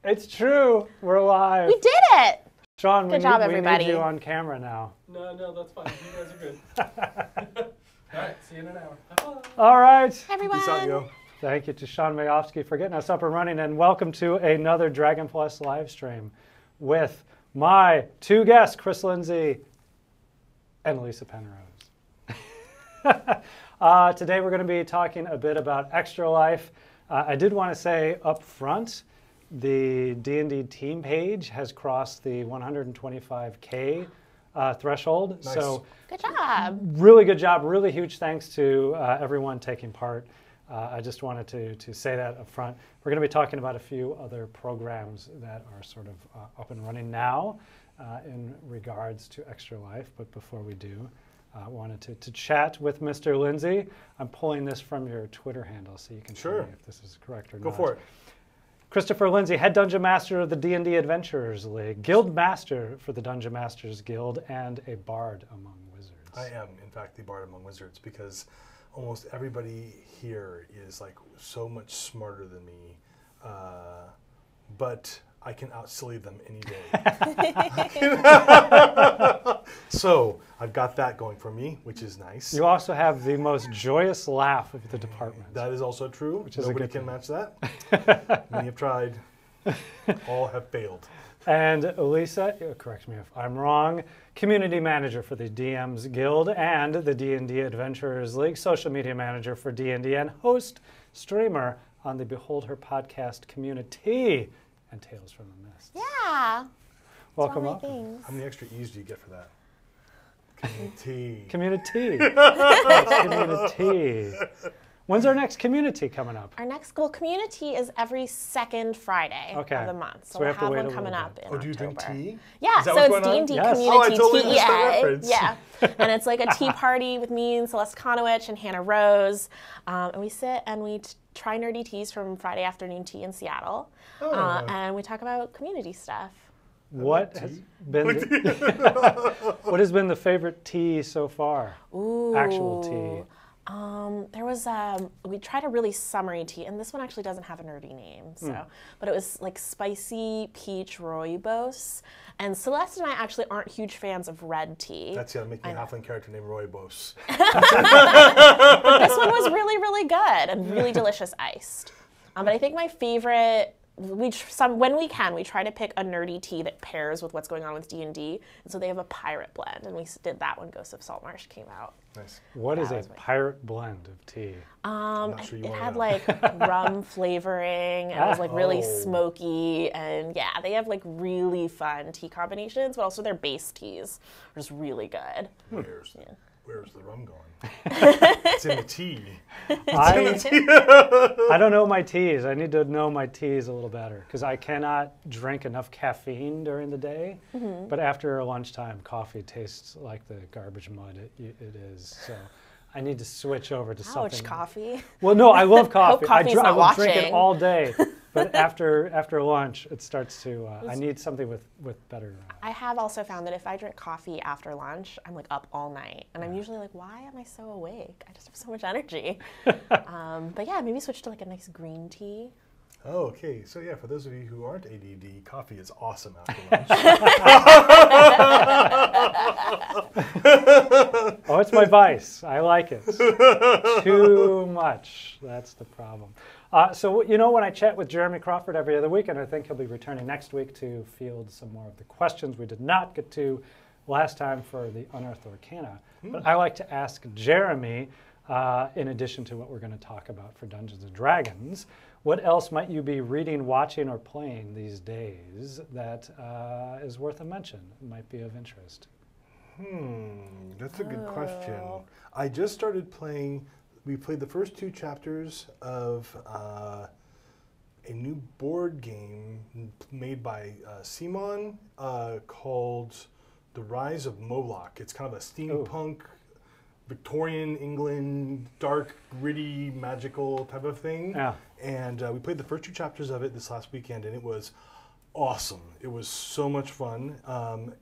It's true. We're live. We did it. Sean, Good job, we everybody. need you on camera now. No, that's fine. You guys are good. All right, see you in an hour. Bye-bye. All right. Everyone. Peace out, yo. Thank you to Sean Mayofsky for getting us up and running, and welcome to another Dragon Plus live stream with my two guests, Chris Lindsey and Lisa Penrose. Today we're going to be talking a bit about Extra Life. I did want to say up front, the D&D team page has crossed the 125K threshold. Nice. So Good job. really good job. Really huge thanks to everyone taking part. I just wanted to say that up front. We're going to be talking about a few other programs that are sort of up and running now in regards to Extra Life. But before we do, I wanted to chat with Mr. Lindsey. I'm pulling this from your Twitter handle so you can tell me if this is correct or not. Go for it. Christopher Lindsey, head Dungeon Master of the D&D Adventurers League, Guild Master for the Dungeon Masters Guild, and a Bard among Wizards. I am, in fact, the Bard among Wizards because almost everybody here is like so much smarter than me, but I can out-silly them any day. So I've got that going for me, which is nice. You also have the most joyous laugh of the department. That is also true. Which is Nobody a good can thing. match that. Many have tried. All have failed. And Lisa, correct me if I'm wrong, Community Manager for the DMs Guild and the D&D Adventurers League, Social Media Manager for D&D, and host, streamer on the Behold Her podcast community and Tales from the Mist. Yeah. Welcome All my up. things. How many extra E's do you get for that? Community. Community. Yes, community. When's our next community coming up? Our next school community is every second Friday of the month. So we we'll have to wait one a coming little up bit. in Oh, do you October. drink tea? Yeah, Is that so what's it's going on? D&D Yes. Community Oh, I totally missed that TEA. reference. Yeah, and it's like a tea party with me and Celeste Conowitch and Hannah Rose, and we sit and we try nerdy teas from Friday afternoon tea in Seattle, and we talk about community stuff. What has been what has been the favorite tea so far? Ooh. Actual tea. There was we tried a really summery tea, and this one actually doesn't have a nerdy name, but it was like spicy peach rooibos. And Celeste and I actually aren't huge fans of red tea. That's making a halfling character named Rooibos. But this one was really, really good and really delicious iced. But I think my favorite, when we can, we try to pick a nerdy tea that pairs with what's going on with D&D. And so they have a pirate blend, and we did that when Ghosts of Saltmarsh came out. Nice. What is a pirate blend of tea? Sure It had like rum flavoring, and it was like really smoky, and yeah, they have like really fun tea combinations, but also their base teas are just really good. Where's the rum going? It's in the tea. I don't know my teas. I need to know my teas a little better because I cannot drink enough caffeine during the day. But after lunchtime, coffee tastes like the garbage mud it is. So I need to switch over to something. Ouch, coffee. Well, no, I love coffee. Hope coffee's I not will drink it watching. all day. But after lunch, it starts to. I need something with better. I have also found that if I drink coffee after lunch, I'm like up all night, and I'm usually like, why am I so awake? I just have so much energy. But yeah, maybe switch to like a nice green tea. Oh, okay. So yeah, for those of you who aren't ADD, coffee is awesome after lunch. Oh, it's my vice. I like it. Too much. That's the problem. So, you know, when I chat with Jeremy Crawford every other week, and I think he'll be returning next week to field some more of the questions we did not get to last time for the Unearthed Arcana. But I like to ask Jeremy, in addition to what we're going to talk about for Dungeons & Dragons, what else might you be reading, watching, or playing these days that is worth a mention, might be of interest? That's a good question. I just started playing. We played the first 2 chapters of a new board game made by Simon called The Rise of Moloch. It's kind of a steampunk, Victorian England, dark, gritty, magical type of thing. Yeah. And we played the first 2 chapters of it this last weekend, and it was awesome. It was so much fun.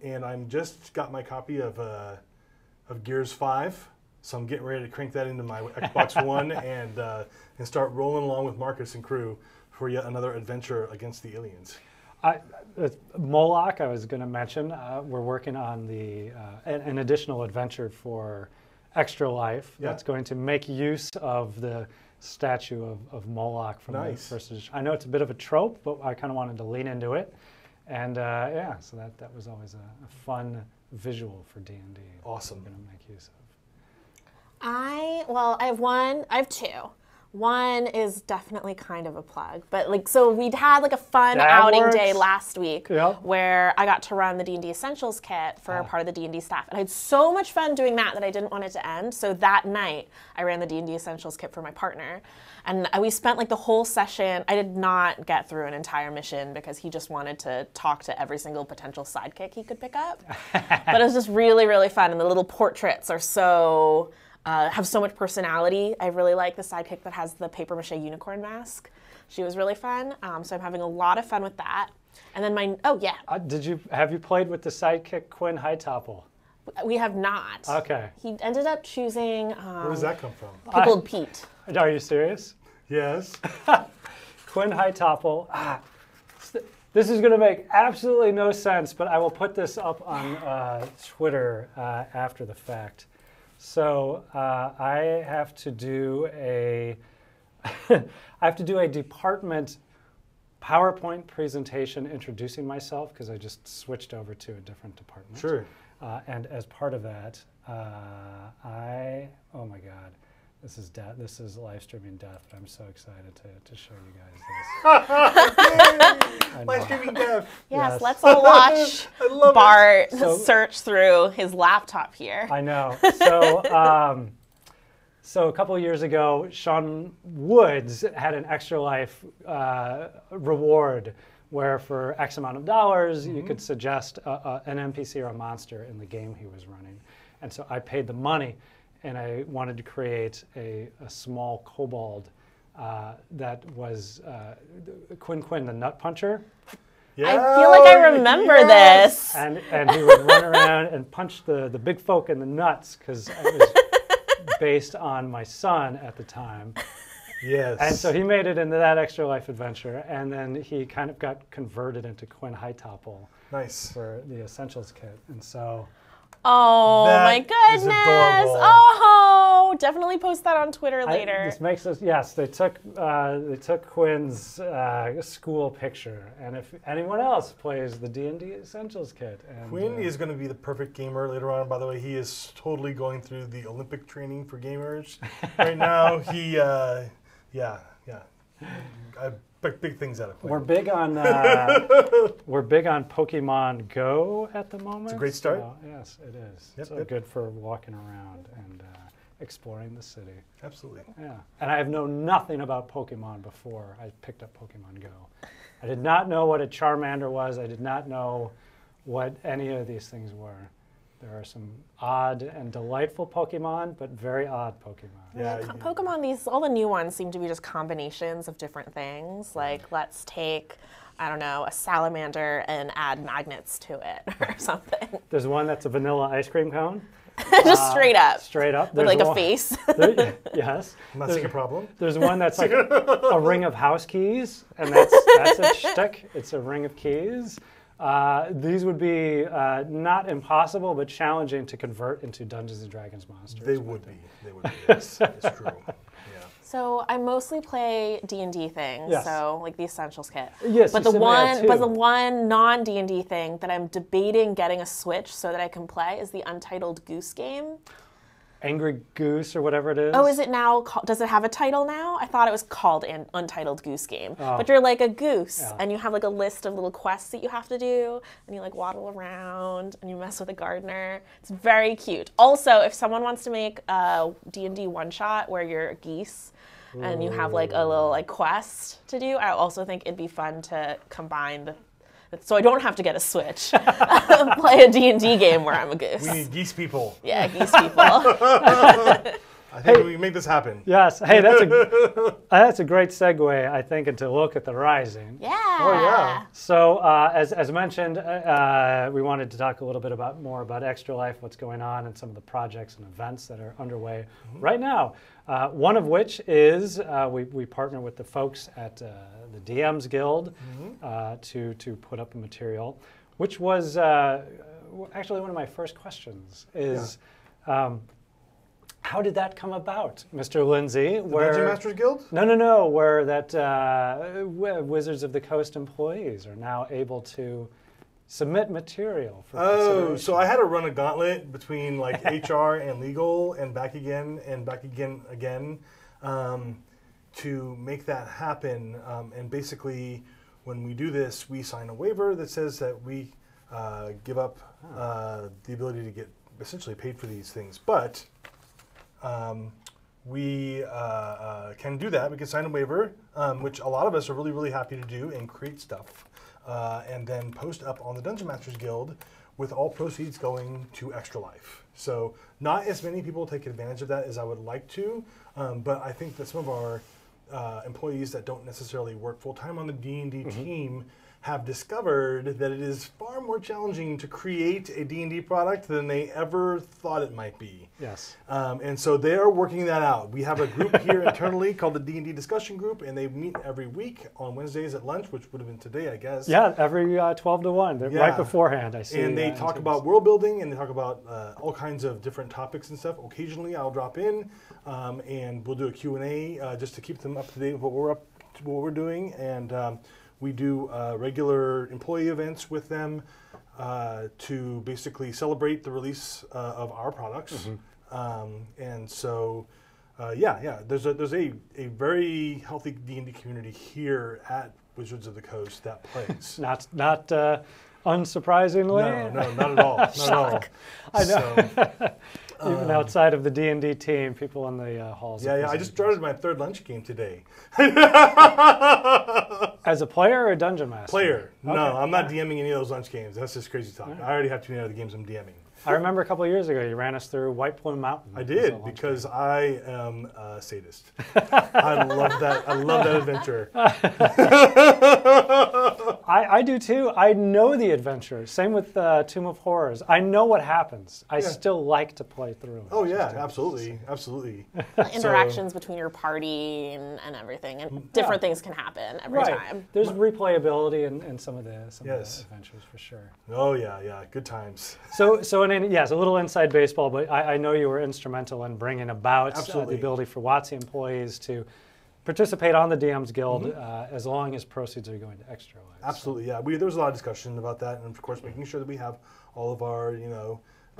And I'm just got my copy of Gears 5. So I'm getting ready to crank that into my Xbox One and start rolling along with Marcus and crew for yet another adventure against the aliens? Moloch, I was going to mention, we're working on an additional adventure for Extra Life that's going to make use of the statue of Moloch from the first edition. I know it's a bit of a trope, but I kind of wanted to lean into it. And so that was always a fun visual for D&D. Awesome. We're going to make use of. I have two. One is definitely kind of a plug, but so we'd had a fun outing day last week where I got to run the D&D Essentials kit for part of the D&D staff, and I had so much fun doing that I didn't want it to end. So that night I ran the D&D Essentials kit for my partner, and we spent the whole session. I did not get through an entire mission because he just wanted to talk to every single potential sidekick he could pick up, but it was just really, really fun, and the little portraits are have so much personality. I really like the sidekick that has the papier-mâché unicorn mask. She was really fun, so I'm having a lot of fun with that. And then have you played with the sidekick Quinn Hightopple? We have not. Okay. He ended up choosing... Where does that come from? Pickled Pete. Are you serious? Yes. Quinn Hightopple. This is going to make absolutely no sense, but I will put this up on Twitter after the fact. So I have to do a department PowerPoint presentation introducing myself because I just switched over to a different department. Sure. And as part of that, oh my God, this is death. This is live streaming death. But I'm so excited to show you guys this. Live streaming death. Yes, let's all watch Bart search through his laptop here. I know. So a couple of years ago, Sean Woods had an Extra Life reward where for X amount of dollars, you could suggest an NPC or a monster in the game he was running. And so I paid the money, and I wanted to create a small kobold that was Quinn the Nut Puncher. Yeah. I feel like I remember this. And he would run around and punch the big folk in the nuts because it was based on my son at the time. Yes. And so he made it into that Extra Life adventure, and then he kind of got converted into Quinn Hightopple. Nice. For the Essentials kit. And so... Oh my goodness! Oh, definitely post that on Twitter later. This makes us they took Quinn's school picture, and if anyone else plays the D&D Essentials kit, and Quinn is going to be the perfect gamer later on. By the way, he is totally going through the Olympic training for gamers right now. He big things out of Quinn. We're big on Pokemon Go at the moment. It's a great start. So, yes, it is. Good for walking around and exploring the city. Absolutely. Yeah, and I have known nothing about Pokemon before I picked up Pokemon Go. I did not know what a Charmander was. I did not know what any of these things were. There are some odd and delightful Pokemon, but very odd Pokemon. Yeah, Pokemon, all the new ones seem to be just combinations of different things. Like, let's take, I don't know, a salamander and add magnets to it or something. There's one that's a vanilla ice cream cone. Just straight up. Straight up. With a face. Yes. That's a problem. There's one that's like a ring of house keys, and that's a shtick. It's a ring of keys. These would be not impossible, but challenging to convert into Dungeons & Dragons monsters. They would be. Yes, it's true. Yeah. So I mostly play D&D things, so like the Essentials kit. Yes, but the one non-D&D thing that I'm debating getting a Switch so that I can play is the Untitled Goose Game. Angry Goose or whatever it is. Oh, is it now? Does it have a title now? I thought it was called an Untitled Goose Game. Oh. But you're like a goose, and you have like a list of little quests that you have to do, and you like waddle around, and you mess with a gardener. It's very cute. Also, if someone wants to make a D&D one-shot where you're geese, and you have like a little like quest to do, I also think it'd be fun to combine so I don't have to get a Switch. Play a D&D game where I'm a goose. We need geese people. Yeah, geese people. I think we can make this happen. Yes. Hey, that's a great segue, I think, into Locathah Rising. Yeah. Oh, yeah. So, as mentioned, we wanted to talk a little bit more about Extra Life, what's going on, and some of the projects and events that are underway right now. One of which is we partner with the folks at the DMs Guild to put up a material, which was actually one of my first questions. Is how did that come about, Mr. Lindsey? The Dungeon Masters Guild? No. Where that Wizards of the Coast employees are now able to submit material for consideration. So I had to run a gauntlet between like HR and legal and back again to make that happen. And basically, when we do this, we sign a waiver that says that we give up the ability to get essentially paid for these things. But we can do that. We can sign a waiver, which a lot of us are really, really happy to do, and create stuff. And then post up on the Dungeon Masters Guild with all proceeds going to Extra Life. So not as many people take advantage of that as I would like to, but I think that some of our employees that don't necessarily work full-time on the D&D team have discovered that it is far more challenging to create a D&D product than they ever thought it might be. Yes. And so they are working that out. We have a group here internally called the D&D Discussion Group, and they meet every week on Wednesdays at lunch, which would have been today, I guess. Yeah, every 12 to 1, right beforehand, I see. And they talk about world building, and they talk about all kinds of different topics and stuff. Occasionally, I'll drop in, and we'll do a Q&A just to keep them up to date with what we're doing. And we do regular employee events with them to basically celebrate the release of our products. And so, there's a very healthy D&D community here at Wizards of the Coast that plays. Not unsurprisingly. No, not at all. Not at all. I know. So, even outside of the D&D team, people in the halls. Yeah. I just started my third lunch game today. As a player or a dungeon master? Player. Okay. No, I'm not DMing any of those lunch games. That's just crazy talk. I already have too many other games I'm DMing. I remember a couple of years ago you ran us through White Plume Mountain. I did, because I am a sadist. I love that. I love that adventure. I do too. I know the adventure. Same with Tomb of Horrors. I know what happens. I still like to play through it. Oh yeah, absolutely. Interactions between your party and everything, and different things can happen every time. There's replayability in some of the adventures for sure. Oh yeah, good times. So yes, a little inside baseball, but I know you were instrumental in bringing about the ability for WotC employees to participate on the DMs Guild as long as proceeds are going to Extra Life. Absolutely, yeah. There was a lot of discussion about that, and of course making sure that we have all of our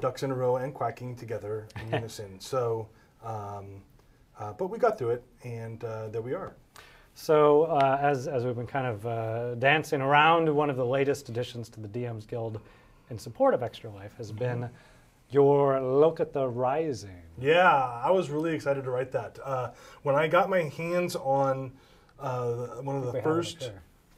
ducks in a row and quacking together in unison. So, but we got through it, and there we are. So as we've been kind of dancing around, one of the latest additions to the DMs Guild in support of Extra Life has been your Locathah Rising. Yeah, I was really excited to write that. When I got my hands on one of the first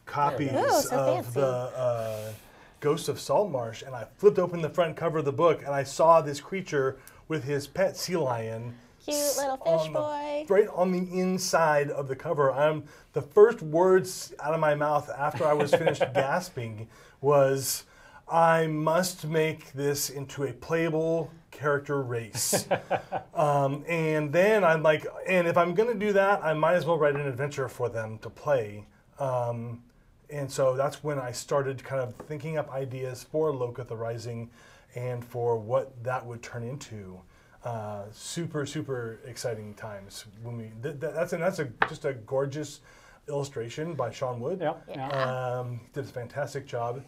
copies of the Ghost of Saltmarsh, and I flipped open the front cover of the book, and I saw this creature with his pet sea lion. Cute little fish boy. Right on the inside of the cover. The first words out of my mouth after I was finished gasping was, I must make this into a playable character race. And then I'm like, and if I'm going to do that, I might as well write an adventure for them to play. And so that's when I started kind of thinking up ideas for Locathah Rising and for what that would turn into. Super exciting times when we that's just a gorgeous illustration by Sean Wood. Did a fantastic job,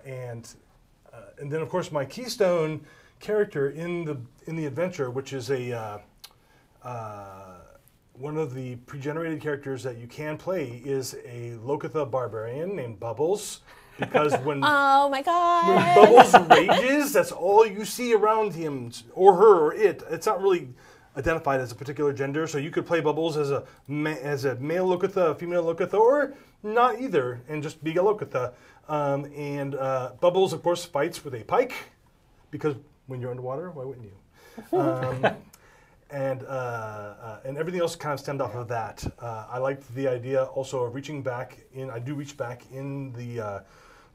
and then of course my keystone character in the adventure, which is a one of the pre-generated characters that you can play, is a Locathah barbarian named Bubbles. Because when oh my god, when Bubbles rages, that's all you see around him, or her, or it. It's not really identified as a particular gender, so you could play Bubbles as a male Locathah, a female Locathah, or not either, and just be a Locathah. Bubbles, of course, fights with a pike, because when you're underwater, why wouldn't you? and everything else kind of stemmed off of that. I liked the idea also of reaching back in. I do reach back in the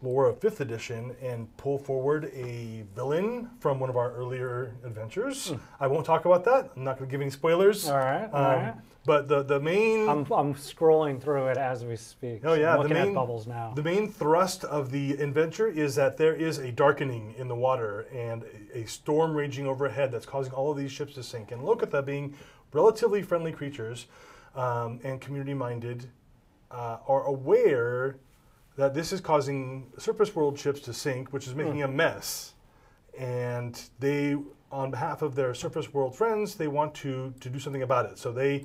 lore of 5th edition and pull forward a villain from one of our earlier adventures. I won't talk about that. I'm not going to give any spoilers. All right. All right. But the main... I'm scrolling through it as we speak. Oh yeah, I'm looking at bubbles now. The main thrust of the adventure is that there is a darkening in the water and a storm raging overhead that's causing all of these ships to sink. And Locathah, being relatively friendly creatures and community-minded, are aware that this is causing Surface World ships to sink, which is making a mess. And they, on behalf of their Surface World friends, they want to do something about it. So the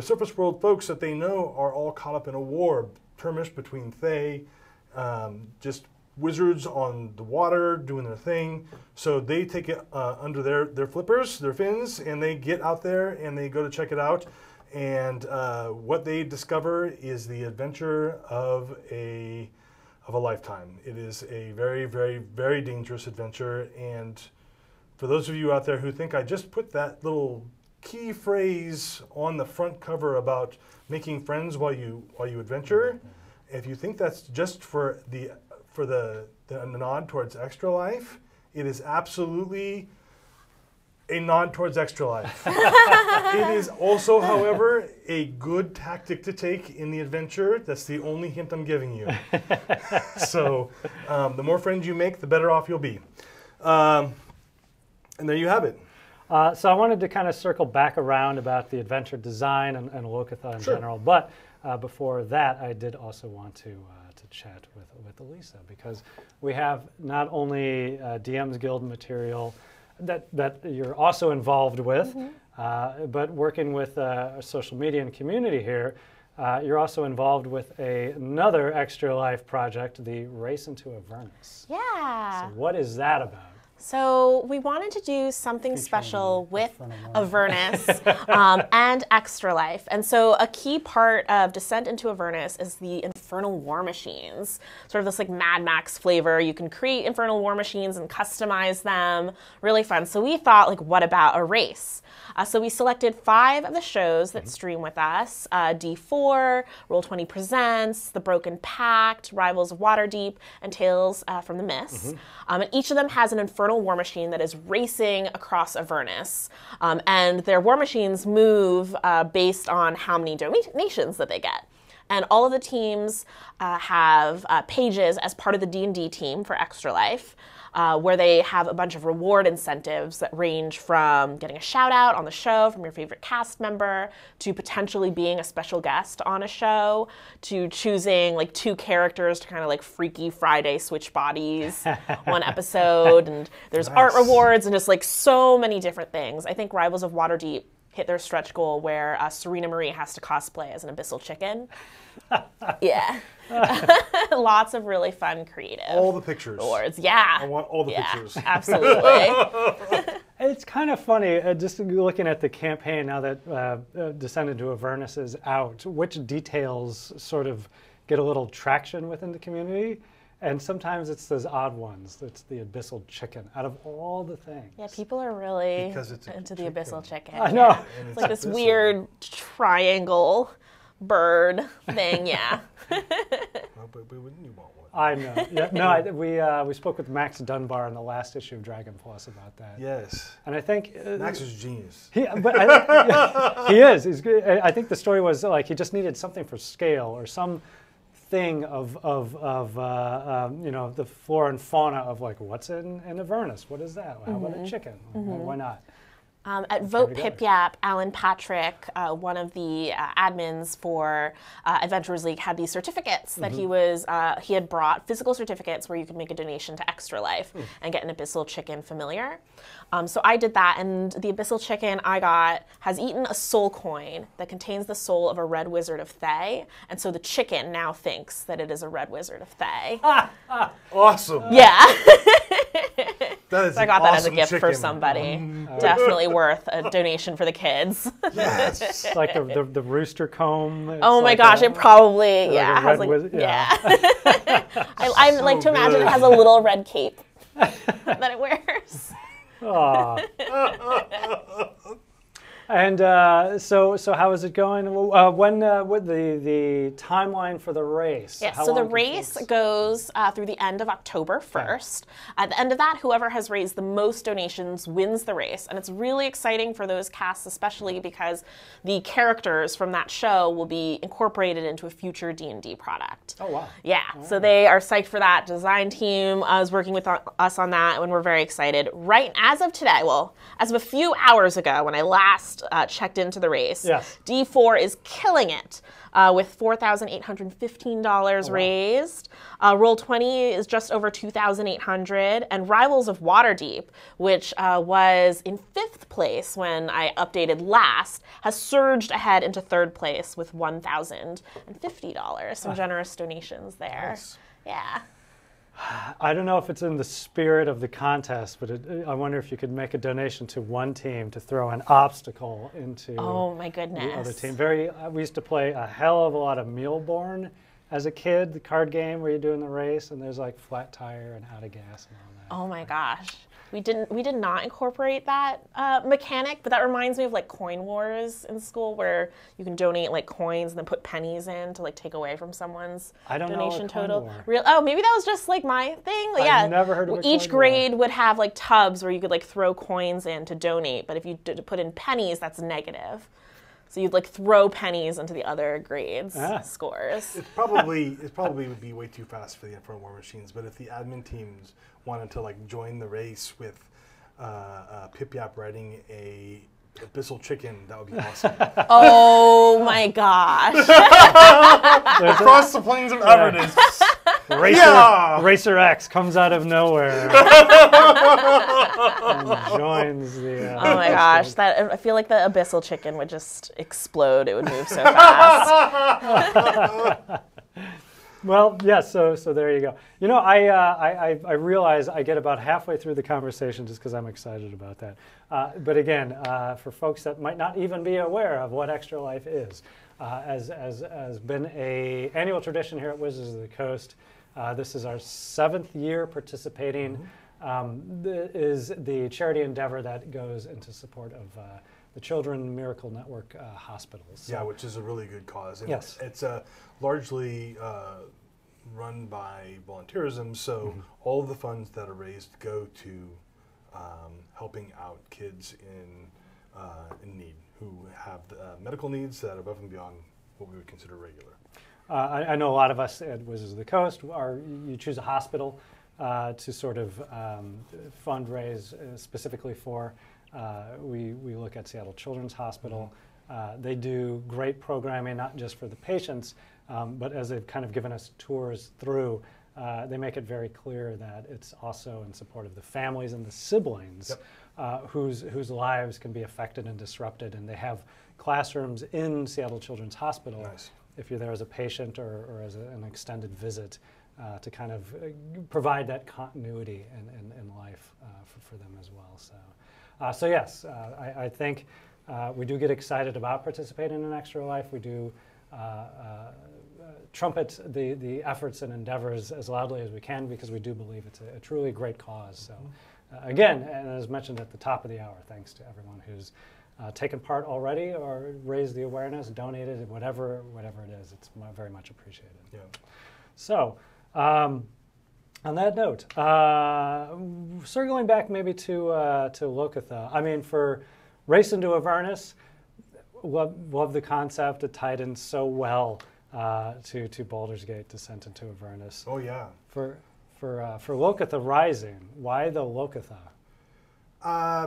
Surface World folks that they know are all caught up in a war, skirmish between Thay, just wizards on the water doing their thing. So they take it under their flippers, their fins, and they get out there and they go to check it out. And what they discover is the adventure of a lifetime. It is a very, very, very dangerous adventure. And for those of you out there who think I just put that little key phrase on the front cover about making friends while you adventure, if you think that's just for the nod towards Extra Life, it is absolutely a nod towards Extra Life. It is also, however, a good tactic to take in the adventure. That's the only hint I'm giving you. So the more friends you make, the better off you'll be. And there you have it. So I wanted to kind of circle back around about the adventure design and Locathah in general. But before that, I did also want to chat with Elisa, because we have not only DM's Guild material that you're also involved with, but working with a social media and community here, you're also involved with another Extra Life project, the Race into Avernus. Yeah. So what is that about? So we wanted to do something special with Avernus and Extra Life. And so a key part of Descent into Avernus is the Infernal War Machines. Sort of this like Mad Max flavor. You can create Infernal War Machines and customize them. Really fun. So we thought, like, what about a race? So we selected 5 of the shows that stream with us: D4, Roll20 Presents, The Broken Pact, Rivals of Waterdeep, and Tales from the Mists. And each of them has an Infernal War Machine that is racing across Avernus. And their war machines move based on how many donations that they get. And all of the teams have pages as part of the D&D team for Extra Life, where they have a bunch of reward incentives that range from getting a shout out on the show from your favorite cast member, to potentially being a special guest on a show, to choosing like 2 characters to kind of like Freaky Friday switch bodies one episode. And there's art rewards and just like so many different things. I think Rivals of Waterdeep hit their stretch goal where Serena Marie has to cosplay as an abyssal chicken. Yeah. Lots of really fun creative. All the pictures. Awards. Yeah. I want all the pictures. Absolutely. It's kind of funny, just looking at the campaign now that Descent into Avernus is out, which details sort of get a little traction within the community. And sometimes it's those odd ones. It's the abyssal chicken, out of all the things. Yeah, people are really into the abyssal chicken. I know. Yeah. It's like this weird triangle bird thing, yeah. But wouldn't you want one? I know. Yeah, no, we spoke with Max Dunbar in the last issue of Dragon Plus about that. Yes. And I think Max is genius. He is. He's good. I think the story was like he just needed something for scale or some thing of you know, the flora and fauna of like what's in Avernus. What is that? How about a chicken? Why not? At Vote PipYap, Alan Patrick, one of the admins for Adventurers League, had these certificates that he had brought, physical certificates where you could make a donation to Extra Life and get an abyssal chicken familiar. So I did that, and the abyssal chicken I got has eaten a soul coin that contains the soul of a red wizard of Thay, and so the chicken now thinks that it is a red wizard of Thay. Awesome. Yeah. That is So I got that as a gift chicken. for somebody. Definitely worth a donation for the kids. Yes. It's like the rooster comb. It's Oh my like gosh, it probably, like yeah, a has red like, wizard, yeah. I like to imagine it has a little red cape that it wears. Aw. And so how is it going? When what the timeline for the race? Yes, How so the long can race folks- goes through the end of October 1st. At the end of that, whoever has raised the most donations wins the race. And it's really exciting for those casts, especially because the characters from that show will be incorporated into a future D&D product. Oh, wow. Yeah, so they are psyched for that. Design team is working with us on that, and we're very excited. Right as of today, well, as of a few hours ago when I last checked into the race, Yes. D4 is killing it with $4,815 raised. Roll20 is just over $2,800, and Rivals of Waterdeep, which was in 5th place when I updated last, has surged ahead into 3rd place with $1,050. Some generous donations there. Nice. Yeah. I don't know if it's in the spirit of the contest, but I wonder if you could make a donation to one team to throw an obstacle into Oh my the other goodness. team. We used to play a hell of a lot of Mealborn as a kid, the card game where you're doing the race, and there's like flat tire and out of gas and all that. Oh my gosh. We did not incorporate that mechanic, but that reminds me of like Coin Wars in school, where you can donate like coins and then put pennies in to like take away from someone's I don't know donation a Coin total. War. Oh, maybe that was just like my thing. I've Yeah, never heard of a each Coin War. grade would have like tubs where you could like throw coins in to donate, but if you put in pennies, that's negative. So you'd like throw pennies into the other grades' scores. It probably would be way too fast for the Inferno War machines, but if the admin teams wanted to like join the race with Pip Yap riding a abyssal chicken, that would be awesome. Oh my gosh. Across the plains of Avernus. Racer X comes out of nowhere and joins the. Oh my gosh, I feel like the abyssal chicken would just explode. It would move so fast. Well, yes. So there you go. You know, I realize I get about halfway through the conversation just because I'm excited about that. But again, for folks that might not even be aware of what Extra Life is, as been a annual tradition here at Wizards of the Coast. This is our 7th year participating. Is the charity endeavor that goes into support of the Children Miracle Network hospitals. So, Yeah, which is a really good cause. And Yes. It's largely run by volunteerism, so all of the funds that are raised go to helping out kids in need who have medical needs that are above and beyond what we would consider regular. I know a lot of us at Wizards of the Coast you choose a hospital to sort of fundraise specifically for. We look at Seattle Children's Hospital. They do great programming, not just for the patients, but as they've kind of given us tours through, they make it very clear that it's also in support of the families and the siblings whose lives can be affected and disrupted. And they have classrooms in Seattle Children's Hospital. Nice. If you're there as a patient or as an extended visit, to kind of provide that continuity in life for them as well. So yes, I think we do get excited about participating in Extra Life. We do trumpet the efforts and endeavors as loudly as we can because we do believe it's a truly great cause. So again, and as mentioned at the top of the hour, thanks to everyone who's taken part already or raised the awareness, donated, whatever it is. It's very much appreciated. Yeah. So, on that note, circling back maybe to Locathah. I mean, for Race into Avernus, love the concept. It tied in so well to Baldur's Gate, Descent into Avernus. Oh yeah. For Locathah Rising, why the Locathah?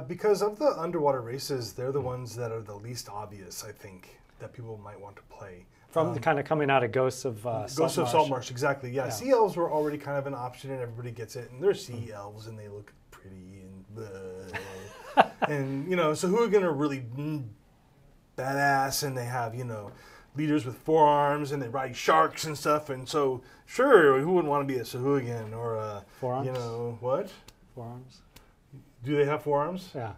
Because of the underwater races, they're the ones that are the least obvious, I think, that people might want to play. From the kind of coming out of Ghosts of Ghosts of Saltmarsh, exactly. Yeah. Yeah. Sea elves were already kind of an option, and everybody gets it. And they're sea elves, and they look pretty and and so who are gonna really badass? And they have leaders with forearms, and they ride sharks and stuff. And so sure, who wouldn't want to be a Sahuagin or a Forearms? What? Forearms? Do they have forearms? Yeah.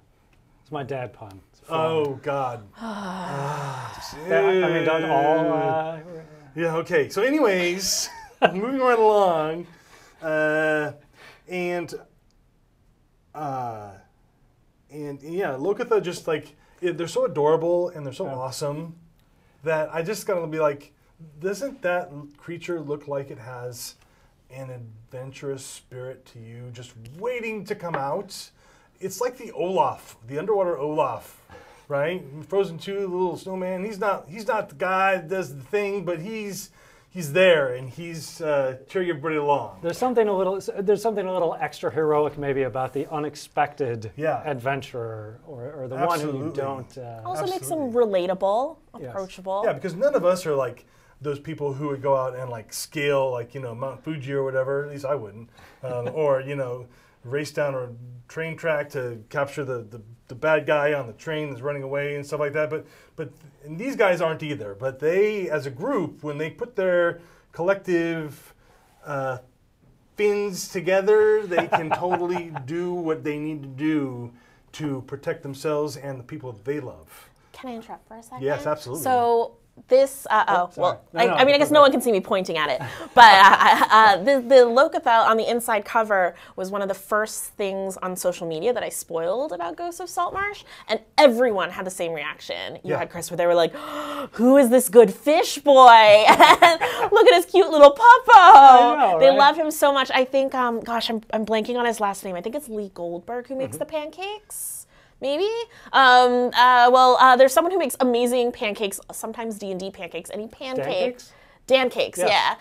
It's my dad pun. Oh God. Yeah, I mean, don't all... Yeah, okay. So anyways, moving right along, and yeah, Locathah just like, they're so adorable and they're so awesome that I just gotta be like, doesn't that creature look like it has an adventurous spirit to you, just waiting to come out? It's like the Olaf, the underwater Olaf, right? Frozen 2, the little snowman. He's not the guy that does the thing, but he's there and he's cheering everybody along. There's something a little extra heroic maybe about the unexpected adventurer or the one who you don't. Also makes them relatable, approachable. Yeah, because none of us are like those people who would go out and like scale like Mount Fuji or whatever. At least I wouldn't, or race down a train track to capture the bad guy on the train that's running away and stuff like that. But and these guys aren't either. But they, as a group, when they put their collective fins together, they can totally do what they need to do to protect themselves and the people they love. Can I interrupt for a second? Yes, absolutely. So this, I guess no ahead. one can see me pointing at it, but the Locathah on the inside cover was one of the first things on social media that I spoiled about Ghosts of Saltmarsh, and everyone had the same reaction. You had Chris, where they were like, "Who is this good fish boy? And look at his cute little puppo." They love him so much. I think, gosh, I'm blanking on his last name. I think it's Lee Goldberg who makes the pancakes. Maybe. There's someone who makes amazing pancakes, sometimes D&D pancakes, and he pancaked... Dan Cakes, yeah.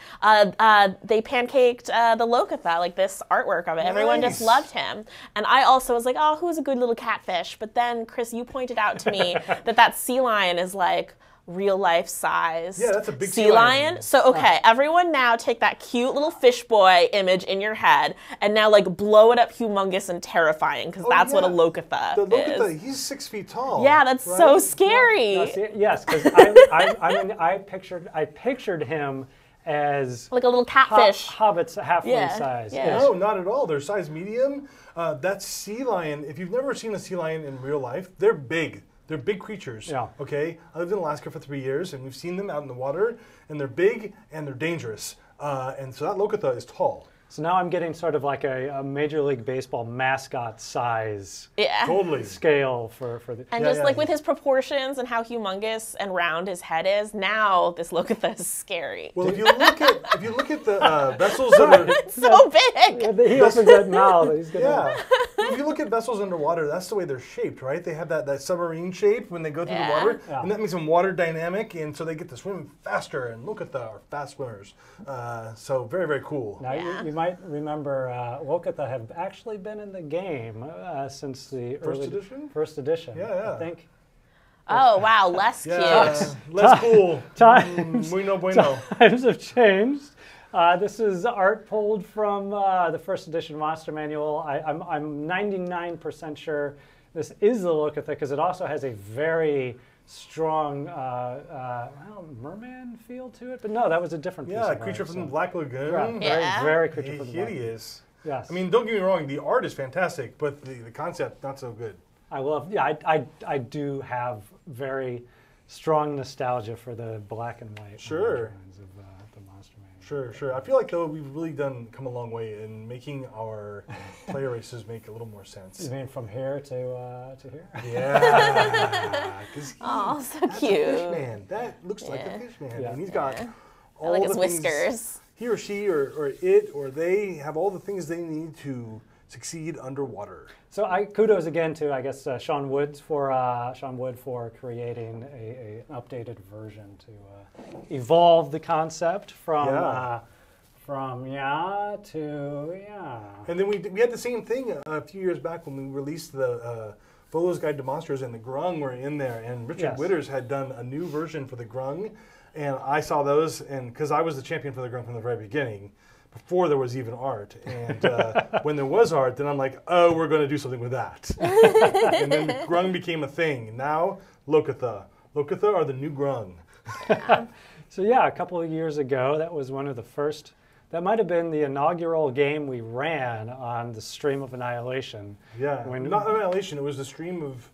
They pancaked the Locathah, like this artwork of it. Nice. Everyone just loved him. And I also was like, oh, who's a good little catfish? But then, Chris, you pointed out to me that sea lion is like real life size. Yeah, that's a big sea lion. So, okay, everyone now take that cute little fish boy image in your head and now like blow it up humongous and terrifying, because that's what a Locathah is. The Locathah, he's 6 feet tall. Yeah, that's so scary. Yes, because I pictured him as like a little catfish. Hobbits halfway size. Yeah. No, not at all. They're size medium. That sea lion, if you've never seen a sea lion in real life, they're big. They're big creatures. Yeah. Okay. I lived in Alaska for 3 years, and we've seen them out in the water, and they're big and they're dangerous. And so that Locathah is tall. So now I'm getting sort of like a Major League Baseball mascot size scale for the... And like with his proportions and how humongous and round his head is, now this Locathah is scary. Well, if you look at the vessels that are... It's so big! He opens that mouth. He's gonna... If you look at vessels underwater, that's the way they're shaped, right? They have that submarine shape when they go through the water, and that makes them water dynamic, and so they get to swim faster, and Locathah are fast swimmers. So very, very cool. Now, you might remember Locathah have actually been in the game since the first edition. Yeah. I think. Oh, wow, less cute. Less cool. Bueno. Bueno. Times have changed. This is art pulled from the first edition monster manual. I'm 99% sure this is the Locathah, because it also has a very strong merman feel to it. But no, that was a different piece of creature art, from the Black Lagoon. Very creature from the Black Lagoon. Hideous. Yes. I mean, don't get me wrong, the art is fantastic, but the concept, not so good. I do have very strong nostalgia for the black and white versions of the monster manual. Sure. I feel like, though, we've really come a long way in making our player races make a little more sense. You mean from here to here? Yeah. Oh, so that's cute. A fish man. That looks like a fish man. And he's got all like the his whiskers. Things, he or she or it or they have all the things they need to succeed underwater. So kudos again to, I guess, Sean Wood for creating an updated version to evolve the concept from to. And then we had the same thing a few years back when we released the Volo's Guide to Monsters, and the Grung were in there, and Richard Witters had done a new version for the Grung, and I saw those, and because I was the champion for the Grung from the very beginning, before there was even art. And when there was art, then I'm like, oh, we're going to do something with that. And then Grung became a thing. Now, Locathah. Locathah are the new Grung. So a couple of years ago, that was one of the first, that might have been the inaugural game we ran on the Stream of Annihilation. Yeah, not Annihilation, it was the Stream of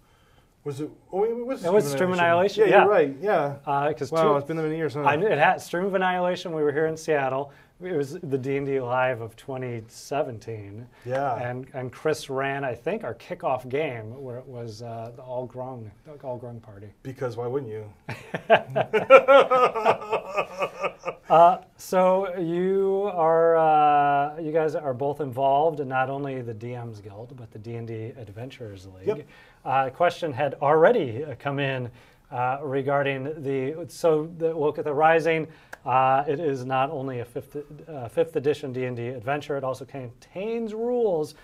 Was it? Oh, it was. It was Stream Annihilation. Yeah, you're right. Yeah. Because Wow, it's been that many years. Huh? it had Stream of Annihilation. We were here in Seattle. It was the D&D Live of 2017. Yeah. And Chris ran, I think, our kickoff game where it was the all grown party. Because why wouldn't you? So you guys are both involved in not only the DM's Guild but the D&D Adventurers League. Yep. Question had already come in regarding the Locathah Rising. It is not only a fifth edition D&D adventure. It also contains rules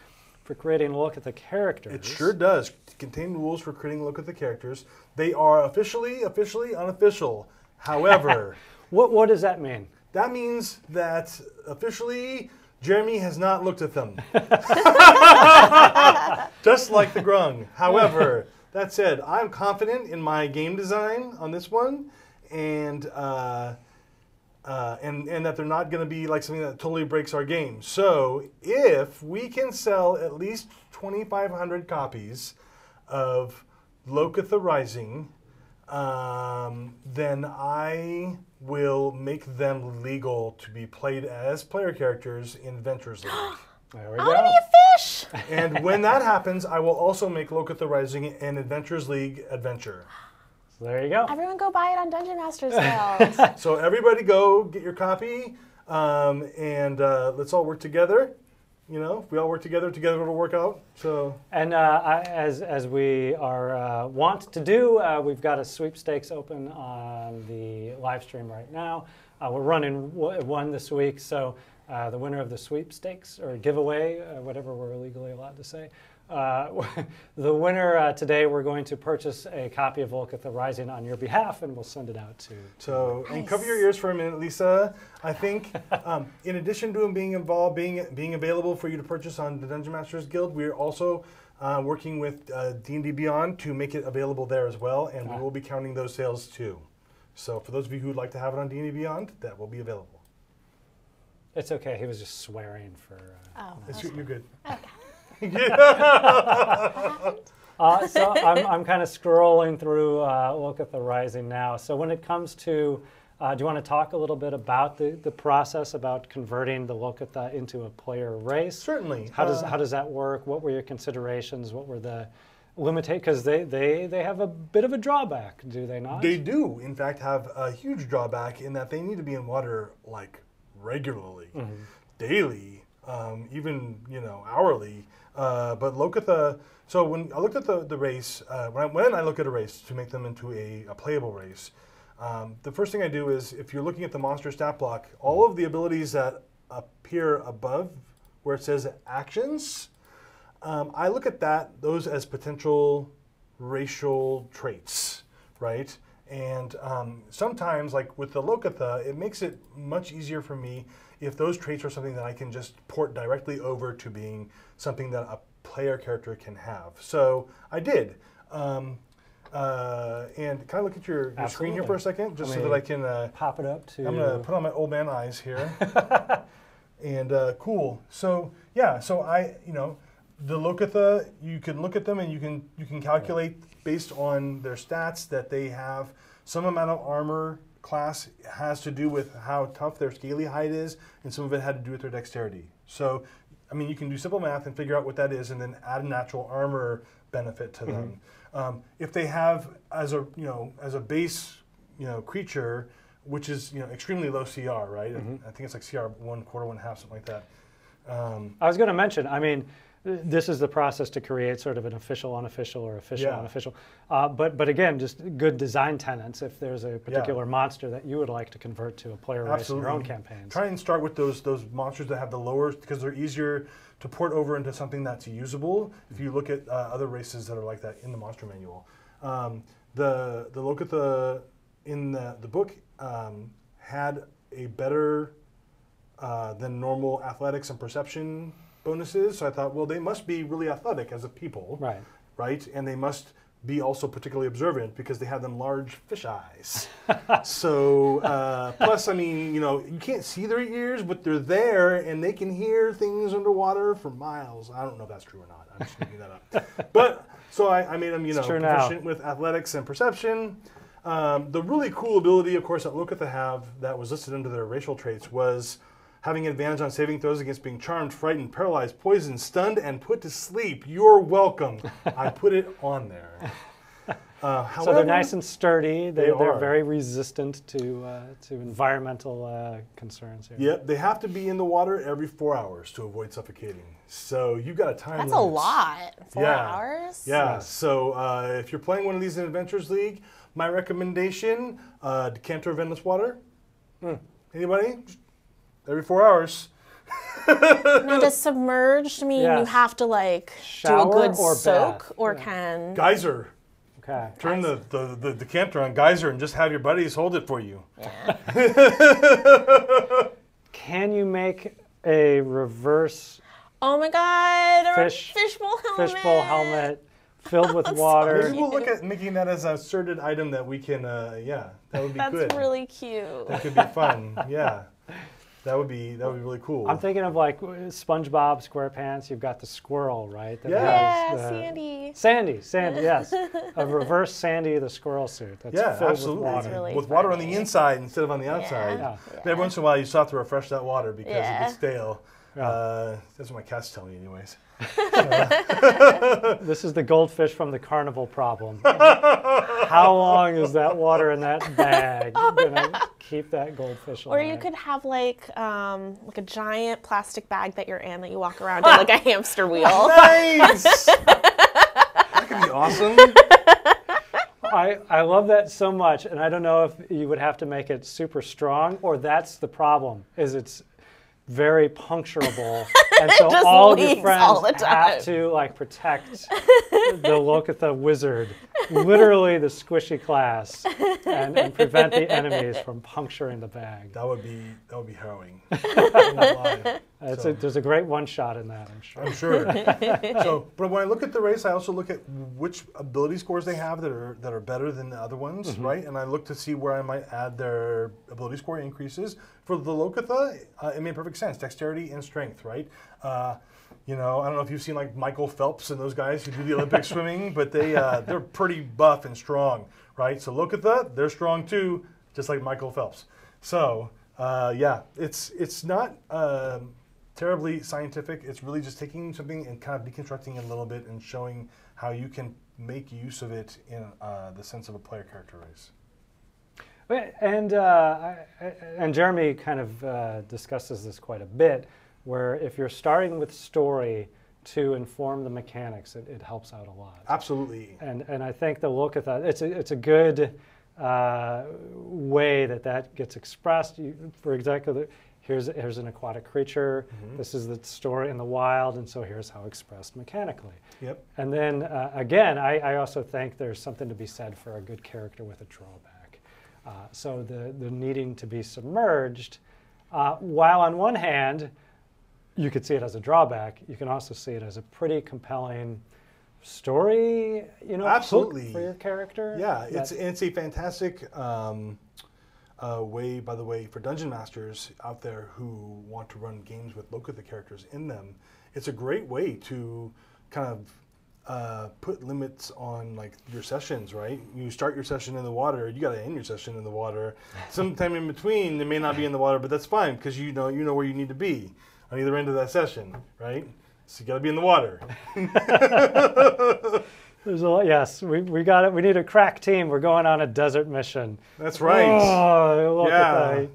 for creating Locathah characters. It sure does contain rules for creating Locathah characters. They are officially unofficial. However, what does that mean? That means that officially Jeremy has not looked at them. Just like the Grung. However, that said, I'm confident in my game design on this one, and that they're not going to be like something that totally breaks our game. So if we can sell at least 2,500 copies of Locathah Rising, then I will make them legal to be played as player characters in Adventurers League. There we I go. want to be a fish! And when that happens, I will also make Locathah Rising an Adventurers League adventure. So there you go. Everyone go buy it on Dungeon Master's Guild. So everybody go get your copy, and let's all work together. You know, if we all work together it'll work out. So. And as we are wont to do, we've got a sweepstakes open on the live stream right now. We're running one this week, so the winner of the sweepstakes or giveaway, whatever we're legally allowed to say, the winner today, we're going to purchase a copy of Locathah Rising on your behalf, and we'll send it out to. So, and cover your ears for a minute, Lisa. I think, in addition to them being involved, being available for you to purchase on the Dungeon Masters Guild, we're also working with D&D Beyond to make it available there as well, and we will be counting those sales too. So, for those of you who would like to have it on D&D Beyond, that will be available. It's okay. He was just swearing for. You're good. Okay. So I'm kind of scrolling through Locathah Rising now. So when it comes to, do you want to talk a little bit about the process about converting the Locathah into a player race? Certainly. How does that work? What were your considerations? What were the limitations? Because they have a bit of a drawback, do they not? They do, in fact, have a huge drawback in that they need to be in water like regularly, daily, even hourly. But Locathah, so when I looked at the race, when I look at a race to make them into a playable race, the first thing I do is, if you're looking at the monster stat block, all of the abilities that appear above where it says actions, I look at those as potential racial traits, right? And sometimes, like with the Locathah, it makes it much easier for me if those traits are something that I can just port directly over to being something that a player character can have. So I did. And can I look at your screen here for a second, just so that I can pop it up to. I'm going to put on my old man eyes here. And cool. So yeah. So the Locathah, you can look at them and you can calculate based on their stats that they have some amount of armor. Class has to do with how tough their scaly hide is, and some of it had to do with their dexterity. So, I mean, you can do simple math and figure out what that is, and then add a natural armor benefit to them. If they have as a base creature, which is extremely low CR, right? I think it's like CR 1/4, 1/2, something like that. I was going to mention, I mean, this is the process to create sort of an official, unofficial, or official, unofficial. But again, just good design tenets. If there's a particular monster that you would like to convert to a player race in your own campaigns. Try and start with those monsters that have the lower, because they're easier to port over into something that's usable. If you look at other races that are like that in the monster manual, the Locathah in the book had a better than normal athletics and perception bonuses. So I thought, well, they must be really athletic as a people, right? And they must be also particularly observant because they have them large fish eyes. So, plus, I mean, you can't see their ears, but they're there and they can hear things underwater for miles. I don't know if that's true or not. I'm just making that up. But, so I made them, proficient with athletics and perception. The really cool ability, of course, that Locathah have that was listed under their racial traits was having advantage on saving throws against being charmed, frightened, paralyzed, poisoned, stunned, and put to sleep. You're welcome. I put it on there. However, so they're nice and sturdy. They're are. very resistant to environmental concerns here. Yep, they have to be in the water every 4 hours to avoid suffocating. So you've got a time limit. That's a lot. 4 hours? Yeah, so if you're playing one of these in Adventures League, my recommendation, decanter of endless water. Anybody? Every 4 hours. Now, does submerged mean you have to Shower do a good or soak, bath? or can Geyser. Okay. Turn the decanter on geyser and just have your buddies hold it for you. Can you make a reverse Oh my God! fishbowl Fishbowl helmet. helmet filled with water? Maybe we'll look at making that as a asserted item that we can. That would be good. That's really cute. That could be fun. Yeah. That would be really cool. I'm thinking of SpongeBob SquarePants. You've got the squirrel, right? That has Sandy. Sandy, yes. A reverse Sandy the squirrel suit. That's filled absolutely. with water. Really with water on funny. the inside instead of on the outside. Yeah. But every once in a while, you still have to refresh that water because it gets stale. Yeah. That's what my cat's telling me, anyways. This is the goldfish from the carnival problem. How long is that water in that bag going to keep that goldfish alive? Or you could have like a giant plastic bag that you're in that you walk around in like a hamster wheel. Nice! That could be awesome. I love that so much, and I don't know if you would have to make it super strong, or that's the problem, is it's very puncturable, and so just all of your leaks friends all the time. have to protect the Locathah wizard, literally the squishy class, and prevent the enemies from puncturing the bag. That would be harrowing. I won't lie. There's a great one shot in that, I'm sure. I'm sure. But when I look at the race, I also look at which ability scores they have that are better than the other ones, right? And I look to see where I might add their ability score increases. For the Locathah, it made perfect sense. Dexterity and strength, right? I don't know if you've seen like Michael Phelps and those guys who do the Olympic swimming, but they're pretty buff and strong, right? So Locathah, they're strong too, just like Michael Phelps. So it's not terribly scientific. It's really just taking something and kind of deconstructing it a little bit and showing how you can make use of it in the sense of a player character race. And Jeremy kind of discusses this quite a bit, where if you're starting with story to inform the mechanics, it helps out a lot. Absolutely. And I think the Locathah, it's a good way that gets expressed. For example, here's an aquatic creature. This is the story in the wild, and so here's how expressed mechanically. Yep. And then again, I also think there's something to be said for a good character with a drawback. So the needing to be submerged, while on one hand, you could see it as a drawback, you can also see it as a pretty compelling story, Absolutely. hook for your character. Yeah, it's a fantastic way, by the way, for dungeon masters out there who want to run games with Locathah characters in them. It's a great way to kind of put limits on your sessions, right? You start your session in the water, you got to end your session in the water. Sometime in between, they may not be in the water, but that's fine because you know where you need to be on either end of that session, right? So you got to be in the water. There's a lot. Yes, we got it. We need a crack team. We're going on a desert mission. That's right. Oh, yeah.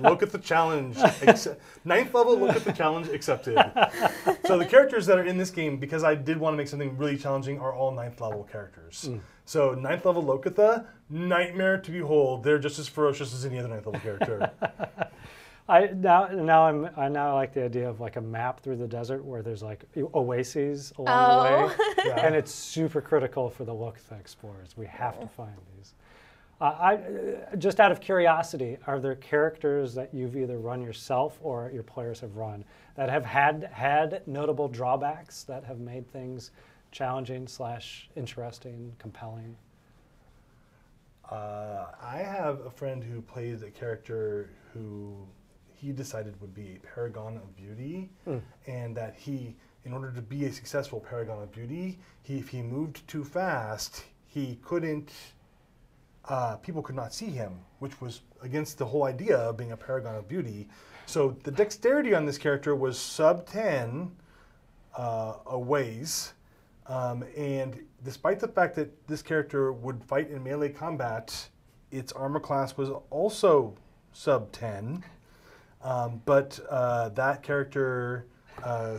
Locathah challenge. 9th level Locathah challenge accepted. So the characters that are in this game, because I did want to make something really challenging, are all 9th level characters. So 9th level Locathah, nightmare to behold. They're just as ferocious as any other 9th level character. I now like the idea of a map through the desert where there's oases along the way, and it's super critical for the Locathah explorers. We have to find these. Just out of curiosity, are there characters that you've either run yourself or your players have run that have had notable drawbacks that have made things challenging / interesting, compelling? I have a friend who plays a character who he decided would be a paragon of beauty, and that he, in order to be a successful paragon of beauty, if he moved too fast, he couldn't, people could not see him, which was against the whole idea of being a paragon of beauty. So the dexterity on this character was sub 10 a ways. And despite the fact that this character would fight in melee combat, its armor class was also sub 10. But that character,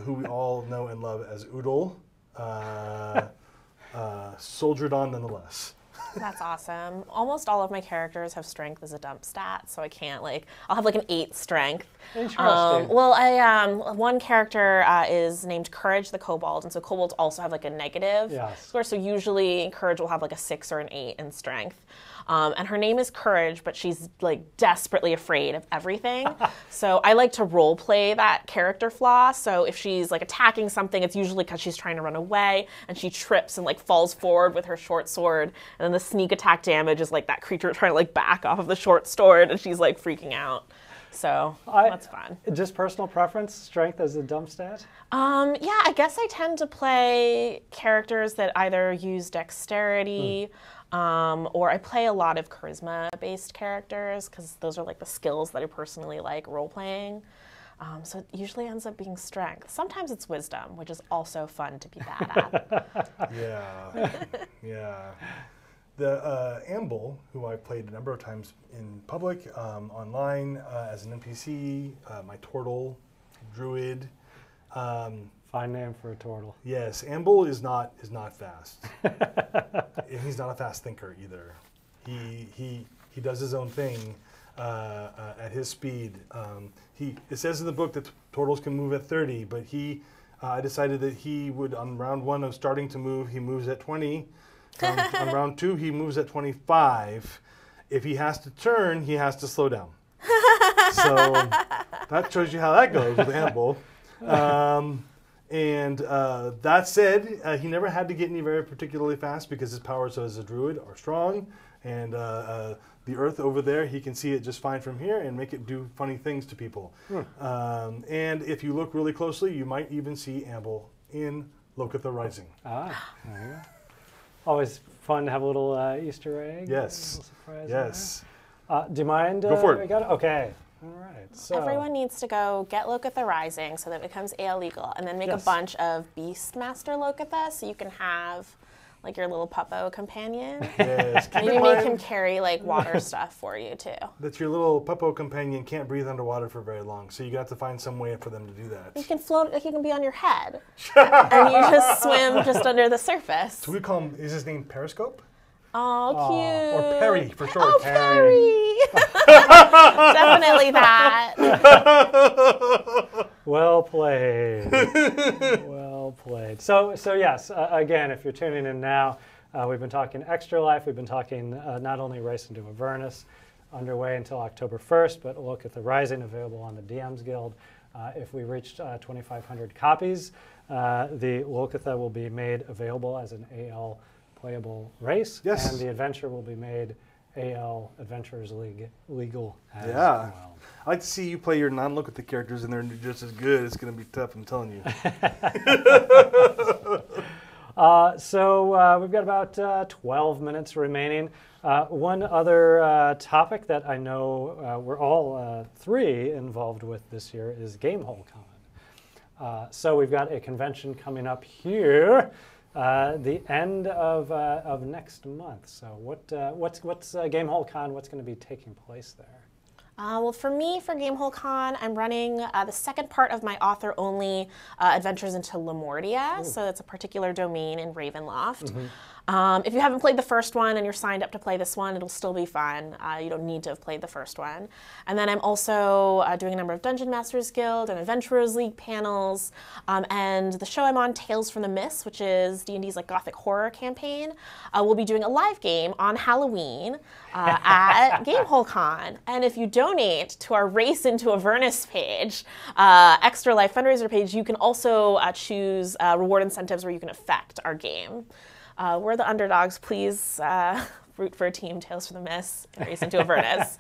who we all know and love as Oodle, soldiered on nonetheless. That's awesome. Almost all of my characters have strength as a dump stat, so I can't I'll have an 8 strength. Interesting. Well, one character is named Courage the Kobold, and so kobolds also have a negative score, so usually Courage will have a 6 or an 8 in strength. And her name is Courage, but she's desperately afraid of everything. So I like to role play that character flaw. So if she's attacking something, it's usually because she's trying to run away and she trips and falls forward with her short sword. And then the sneak attack damage is that creature trying to back off of the short sword, and she's freaking out. So that's fun. Just personal preference, strength as a dump stat? Yeah, I guess I tend to play characters that either use dexterity, or I play a lot of charisma-based characters because those are the skills that I personally like role-playing. So it usually ends up being strength. Sometimes it's wisdom, which is also fun to be bad at. Yeah. The Amble, who I've played a number of times in public, online, as an NPC, my turtle, druid. Fine name for a turtle. Yes, Amble is not fast. And he's not a fast thinker either. He does his own thing at his speed. It says in the book that turtles can move at 30, but I decided that he would, on round 1 of starting to move, he moves at 20. On round 2, he moves at 25. If he has to turn, he has to slow down. So that shows you how that goes with Amble. And that said, he never had to get any very particularly fast because his powers as a druid are strong. And the earth over there, he can see it just fine from here and make it do funny things to people. And if you look really closely, you might even see Amble in Locathah Rising. Ah, there you go. Always fun to have a little Easter egg. Yes. A little surprise. Yes. Do you mind? Go for it. We got it? Okay. All right. So Everyone needs to go get Locathah Rising so that it becomes AL legal, and then make a bunch of Beastmaster Locathah so you can have your little puppo companion. Yes. Maybe make him carry water stuff for you too. That your little puppo companion can't breathe underwater for very long, so you got to find some way for them to do that. You can float, he can be on your head, and you just swim just under the surface. So we call him, is his name Periscope? Oh, cute. Or Perry for short. Oh, Perry. Definitely that. well played. Well played. So yes, again, if you're tuning in now, we've been talking Extra Life. We've been talking not only Race into Avernus, underway until October 1st, but Locathah Rising, available on the DMs Guild. If we reached 2,500 copies, the Locathah will be made available as an AL playable race, and the adventure will be made AL Adventurers League legal as well. I like to see you play your non-Locathah characters, and they're just as good. It's going to be tough, I'm telling you. So we've got about 12 minutes remaining. One other topic that I know we're all 3 involved with this year is Gamehole Con. So we've got a convention coming up here the end of next month. So what's Gamehole Con? What's going to be taking place there? Well, for me, for Gamehole Con, I'm running the second part of my author-only Adventures into Lemordia. So it's a particular domain in Ravenloft. If you haven't played the first one and you're signed up to play this one, it'll still be fun. You don't need to have played the first one. And then I'm also doing a number of Dungeon Masters Guild and Adventurers League panels. And the show I'm on, Tales from the Mists, which is D&D's like gothic horror campaign, we'll be doing a live game on Halloween at GameholeCon. And if you donate to our Race into Avernus page, Extra Life fundraiser page, you can also choose reward incentives where you can affect our game. We're the underdogs. Please root for Team Tales from the Mists and Race into Avernus.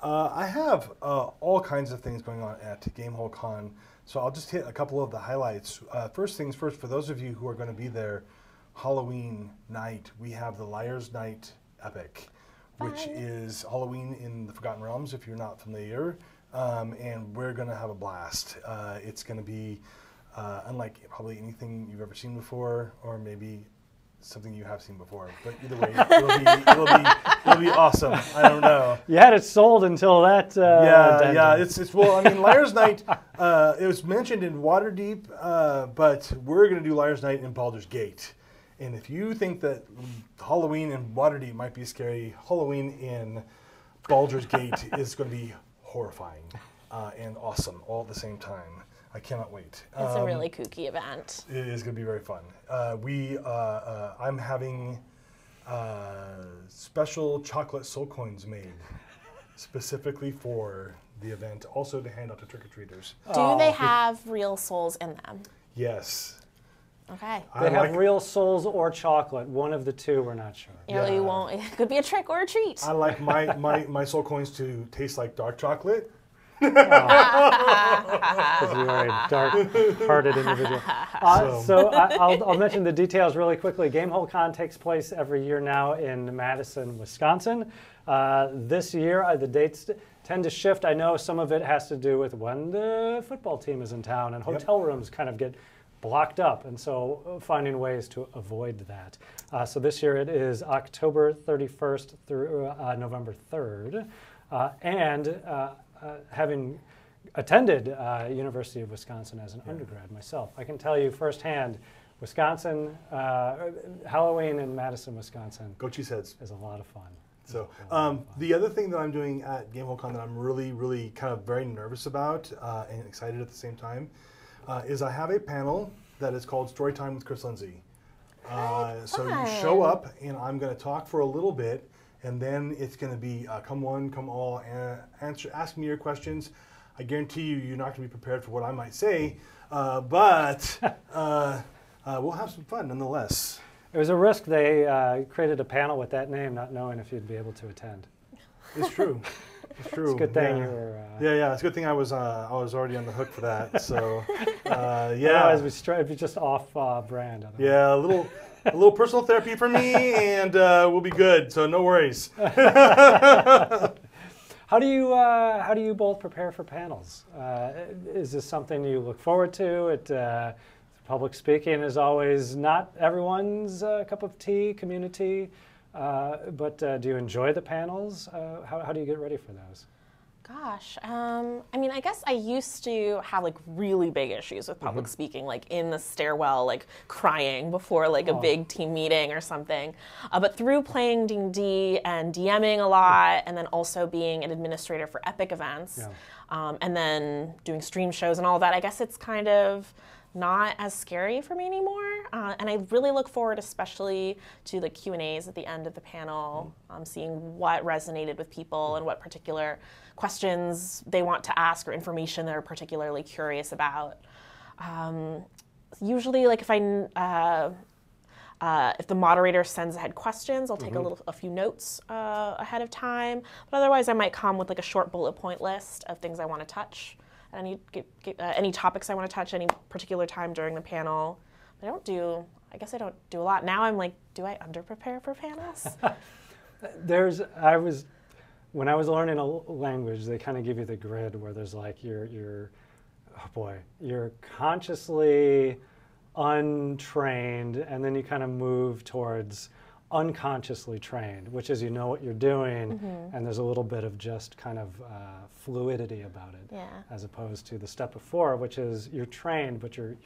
I have all kinds of things going on at GameholeCon, so I'll just hit a couple of the highlights. First things first, for those of you who are going to be there, Halloween night, we have the Liar's Night Epic, which is Halloween in the Forgotten Realms, if you're not familiar, and we're going to have a blast. It's going to be unlike probably anything you've ever seen before, or maybe something you have seen before. But either way, it'll be awesome. I don't know. You had it sold until that. Yeah. It's well. I mean, Liar's Night. It was mentioned in Waterdeep, but we're going to do Liar's Night in Baldur's Gate. And if you think that Halloween in Waterdeep might be scary, Halloween in Baldur's Gate is going to be horrifying and awesome all at the same time. I cannot wait. It's a really kooky event. It is going to be very fun. I'm having special chocolate soul coins made specifically for the event, also to hand out to trick-or-treaters. Do they have real souls in them? Yes. Okay. They have real souls or chocolate. One of the two, we're not sure. You won't. It could be a trick or a treat. I like my soul coins to taste like dark chocolate. Because you are a dark-hearted individual. So I'll mention the details really quickly. GameholeCon takes place every year now in Madison, Wisconsin. This year, the dates tend to shift. I know some of it has to do with when the football team is in town, and hotel rooms kind of get blocked up, and so finding ways to avoid that. So this year it is October 31st through November 3rd. Having attended University of Wisconsin as an undergrad myself, I can tell you firsthand, Wisconsin, Halloween in Madison, Wisconsin Go Cheeseheads. is a lot of fun. So the other thing that I'm doing at GameholeCon that I'm really kind of very nervous about and excited at the same time is I have a panel that is called Storytime with Chris Lindsey. So you show up and I'm going to talk for a little bit, and then it's going to be come one, come all, and ask me your questions. I guarantee you're not going to be prepared for what I might say, but we'll have some fun nonetheless. It was a risk. They created a panel with that name, not knowing if you'd be able to attend. It's true. It's true. It's a good thing you were. It's a good thing I was already on the hook for that. So Otherwise, it'd be just off brand. Yeah, a little personal therapy for me, and we'll be good. So no worries. How do you both prepare for panels? Is this something you look forward to? Public speaking is always not everyone's cup of tea, community. But do you enjoy the panels? How do you get ready for those? Gosh, I mean, I guess I used to have like really big issues with public speaking, like in the stairwell, like crying before like a big team meeting or something. But through playing D&D and DMing a lot, and then also being an administrator for Epic events, and then doing stream shows and all that, I guess it's kind of not as scary for me anymore, and I really look forward especially to the Q&As at the end of the panel, seeing what resonated with people and what particular questions they want to ask or information they're particularly curious about. Usually, like if the moderator sends ahead questions, I'll take a few notes ahead of time, but otherwise I might come with like a short bullet point list of things I want to touch. Any topics I want to touch any particular time during the panel. But I guess I don't do a lot. Now I'm like, do I under-prepare for panels? When I was learning a language, they kind of give you the grid where there's like you're consciously untrained, and then you kind of move towards unconsciously trained, which is you know what you're doing, and there's a little bit of just kind of fluidity about it, as opposed to the step before, which is you're trained, but you're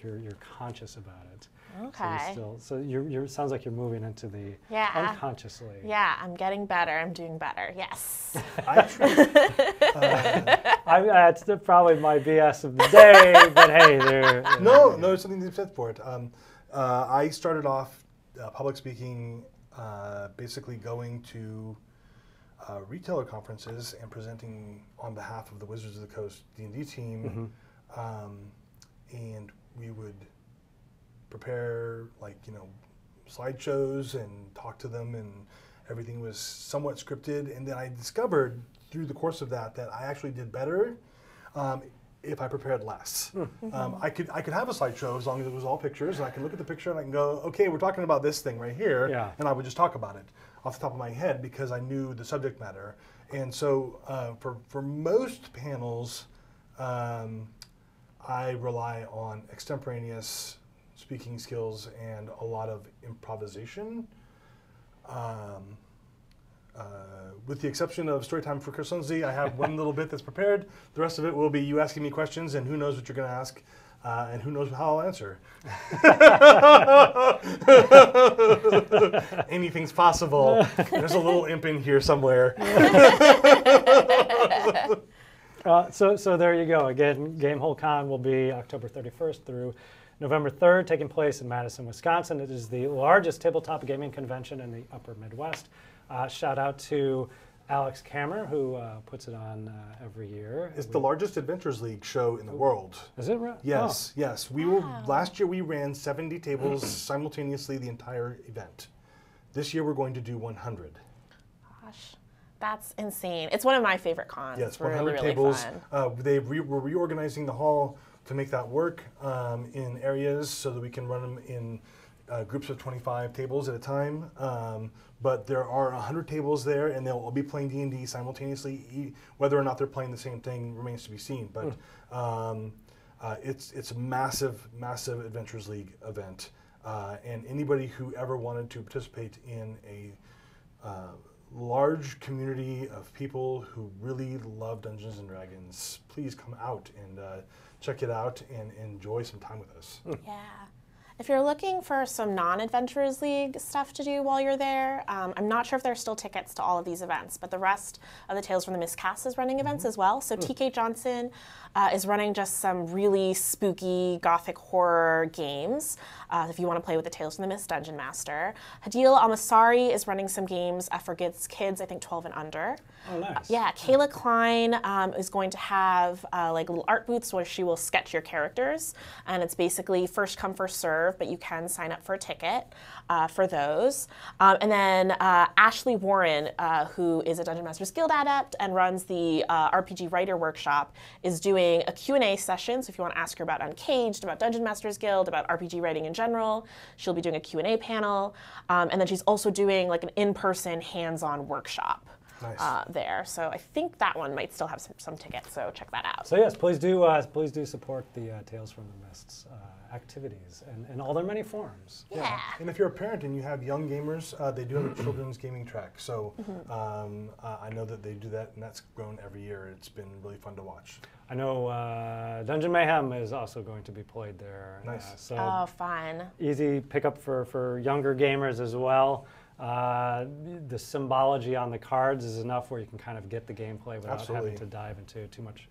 conscious about it. Okay. So you're sounds like you're moving into the unconsciously. Yeah, I'm getting better. I'm doing better. Yes. That's probably my BS of the day, but hey, no, there's something to be said for it. I started off public speaking, basically going to retailer conferences and presenting on behalf of the Wizards of the Coast D&D team, and we would prepare slideshows and talk to them, and everything was somewhat scripted. And then I discovered through the course of that I actually did better if I prepared less. I could have a slideshow as long as it was all pictures, and I can look at the picture and I can go, okay, we're talking about this thing right here, and I would just talk about it off the top of my head because I knew the subject matter. And so for most panels, I rely on extemporaneous speaking skills and a lot of improvisation. With the exception of Storytime for Chris Lindsey, I have one little bit that's prepared. The rest of it will be you asking me questions, and who knows what you're going to ask, and who knows how I'll answer. Anything's possible. There's a little imp in here somewhere. So there you go. Again, Gamehole Con will be October 31st through November 3rd, taking place in Madison, Wisconsin. It is the largest tabletop gaming convention in the upper Midwest. Shout out to Alex Kammer, who puts it on every year. It's the largest Adventures League show in the world. Is it right? Yes, yes. Last year we ran 70 tables simultaneously the entire event. This year we're going to do 100. Gosh, that's insane. It's one of my favorite cons. Yes, 100 really tables. Fun. We're reorganizing the hall to make that work in areas so that we can run them in groups of 25 tables at a time. But there are 100 tables there, and they'll all be playing D&D simultaneously. Whether or not they're playing the same thing remains to be seen. But it's a massive, massive Adventures League event. And anybody who ever wanted to participate in a large community of people who really love Dungeons and Dragons, please come out and check it out and enjoy some time with us. Yeah. If you're looking for some non-Adventurers League stuff to do while you're there, I'm not sure if there are still tickets to all of these events, but the rest of the Tales from the Miscast is running events as well. So TK Johnson is running just some really spooky gothic horror games if you want to play with the Tales from the Mist Dungeon Master. Hadil Almasari is running some games for kids, I think 12 and under. Oh, nice. Yeah, Kayla Klein is going to have like little art booths where she will sketch your characters, and it's basically first come, first serve, but you can sign up for a ticket for those. And then Ashley Warren, who is a Dungeon Masters Guild adept and runs the RPG Writer Workshop, is doing a Q&A session. So if you want to ask her about Uncaged, about Dungeon Masters Guild, about RPG writing in general, she'll be doing a Q&A panel. And then she's also doing like an in-person hands-on workshop. Nice. There. So I think that one might still have some tickets, so check that out. So yes, please do support the Tales from the Mist's activities in all their many forms. Yeah. And if you're a parent and you have young gamers, they do have a children's gaming track. So I know that they do that, and that's grown every year. It's been really fun to watch. I know Dungeon Mayhem is also going to be played there. Nice. Oh, fun. Easy pickup for younger gamers as well. The symbology on the cards is enough where you can kind of get the gameplay without having to dive into too much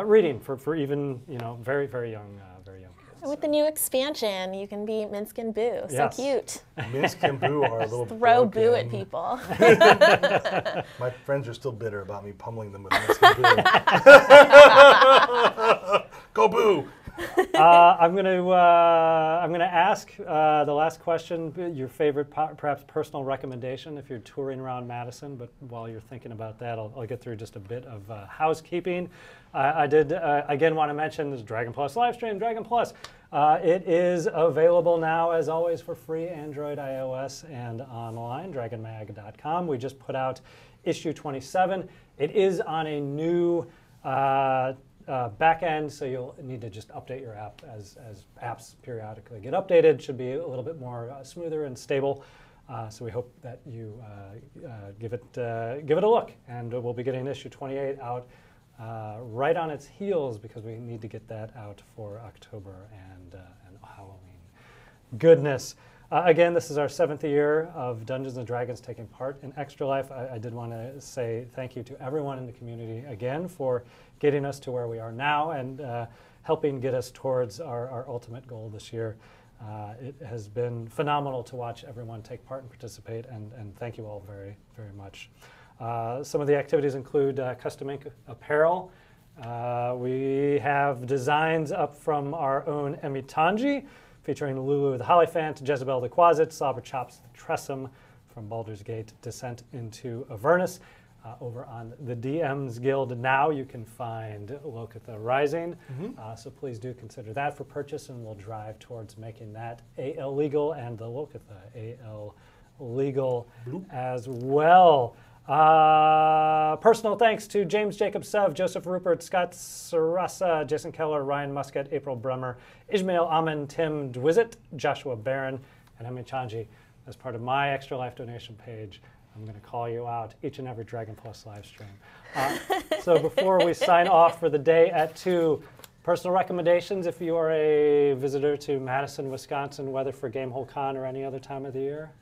reading for even very very young kids. With the new expansion, you can be Minsk and Boo. So cute. Minsk and Boo are a little throw broken. Boo at people. My friends are still bitter about me pummeling them with Minsk and Boo. Go Boo! I'm gonna ask the last question. Your favorite, perhaps personal recommendation if you're touring around Madison. But while you're thinking about that, I'll get through just a bit of housekeeping. I did again want to mention this Dragon Plus live stream. Dragon Plus, it is available now as always for free Android, iOS, and online. DragonMag.com. We just put out issue 27. It is on a new back end, so you'll need to just update your app as apps periodically get updated. Should be a little bit more smoother and stable. So we hope that you give it a look, and we'll be getting issue 28 out right on its heels because we need to get that out for October and Halloween. Goodness. Again, this is our 7th year of Dungeons & Dragons taking part in Extra Life. I did want to say thank you to everyone in the community again for getting us to where we are now and helping get us towards our ultimate goal this year. It has been phenomenal to watch everyone take part and participate, and thank you all very, very much. Some of the activities include custom ink apparel. We have designs up from our own Emmy Tanji, featuring Lulu the Hollyphant, Jezebel the Quasit, Slobber Chops the Tressum from Baldur's Gate, Descent into Avernus. Over on the DM's Guild now, you can find Locathah Rising. So please do consider that for purchase, and we'll drive towards making that AL legal and the Locathah AL legal as well. Personal thanks to James Jacob Sev, Joseph Rupert, Scott Sarasa, Jason Keller, Ryan Muscat, April Bremer, Ishmael Amin, Tim Dwizet, Joshua Barron, and Emi Chanji. As part of my Extra Life donation page, I'm going to call you out each and every Dragon Plus live stream. So before we sign off for the day at 2, personal recommendations if you are a visitor to Madison, Wisconsin, whether for Gamehole Con or any other time of the year.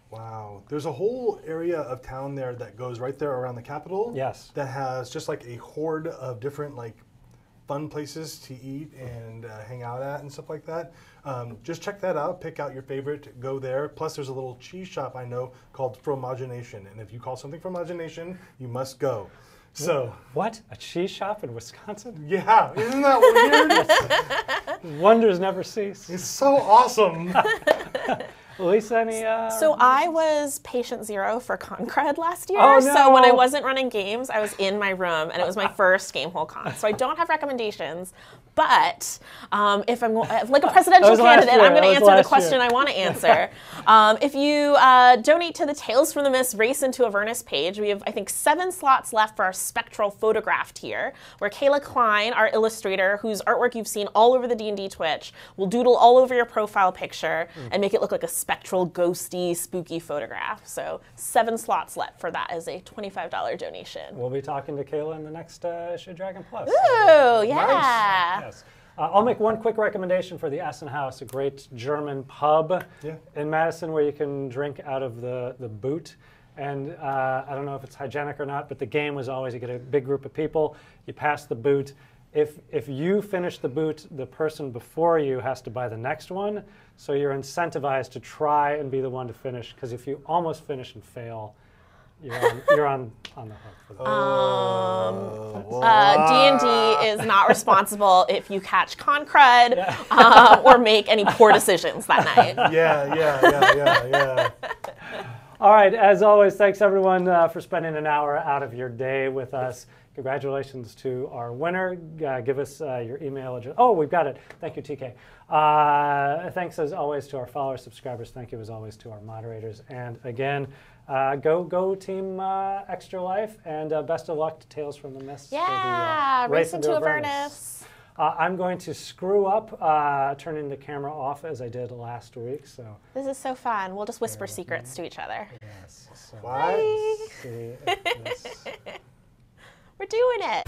Wow. There's a whole area of town there that goes right there around the Capitol. Yes. That has just like a horde of different like fun places to eat and hang out at and stuff like that. Just check that out. Pick out your favorite. Go there. Plus, there's a little cheese shop I know called Fromagination. And if you call something Fromagination, you must go. So. What? A cheese shop in Wisconsin? Yeah. Isn't that weird? Wonders never cease. It's so awesome. Lisa, any? So I was patient 0 for Concred last year. Oh, no. So when I wasn't running games, I was in my room, and it was my first Gamehole Con. So I don't have recommendations. But if I'm like a presidential candidate, I'm going to answer the question I want to answer. If you donate to the Tales from the Mist Race into Avernus page, we have, I think, 7 slots left for our spectral photograph tier, where Kayla Klein, our illustrator, whose artwork you've seen all over the D&D Twitch, will doodle all over your profile picture and make it look like a spectral, ghosty, spooky photograph. So 7 slots left for that as a $25 donation. We'll be talking to Kayla in the next issue of Dragon Plus. Ooh, yeah. Nice. Yes. I'll make one quick recommendation for the Essen House, a great German pub in Madison where you can drink out of the boot. And I don't know if it's hygienic or not, but the game was always you get a big group of people, you pass the boot. If you finish the boot, the person before you has to buy the next one. So you're incentivized to try and be the one to finish, because if you almost finish and fail, you're on the hook for that. D&D is not responsible if you catch Concred or make any poor decisions that night. Yeah. All right, as always, thanks everyone for spending an hour out of your day with us. Congratulations to our winner. Give us your email address. Oh, we've got it. Thank you, TK. Thanks as always to our followers, subscribers. Thank you as always to our moderators. And again, go Team Extra Life, and best of luck to Tales from the Mist. Yeah, for the, Race into Avernus. I'm going to screw up turning the camera off as I did last week. So this is so fun. We'll just whisper secrets to each other. Yes. So Bye. see We're doing it.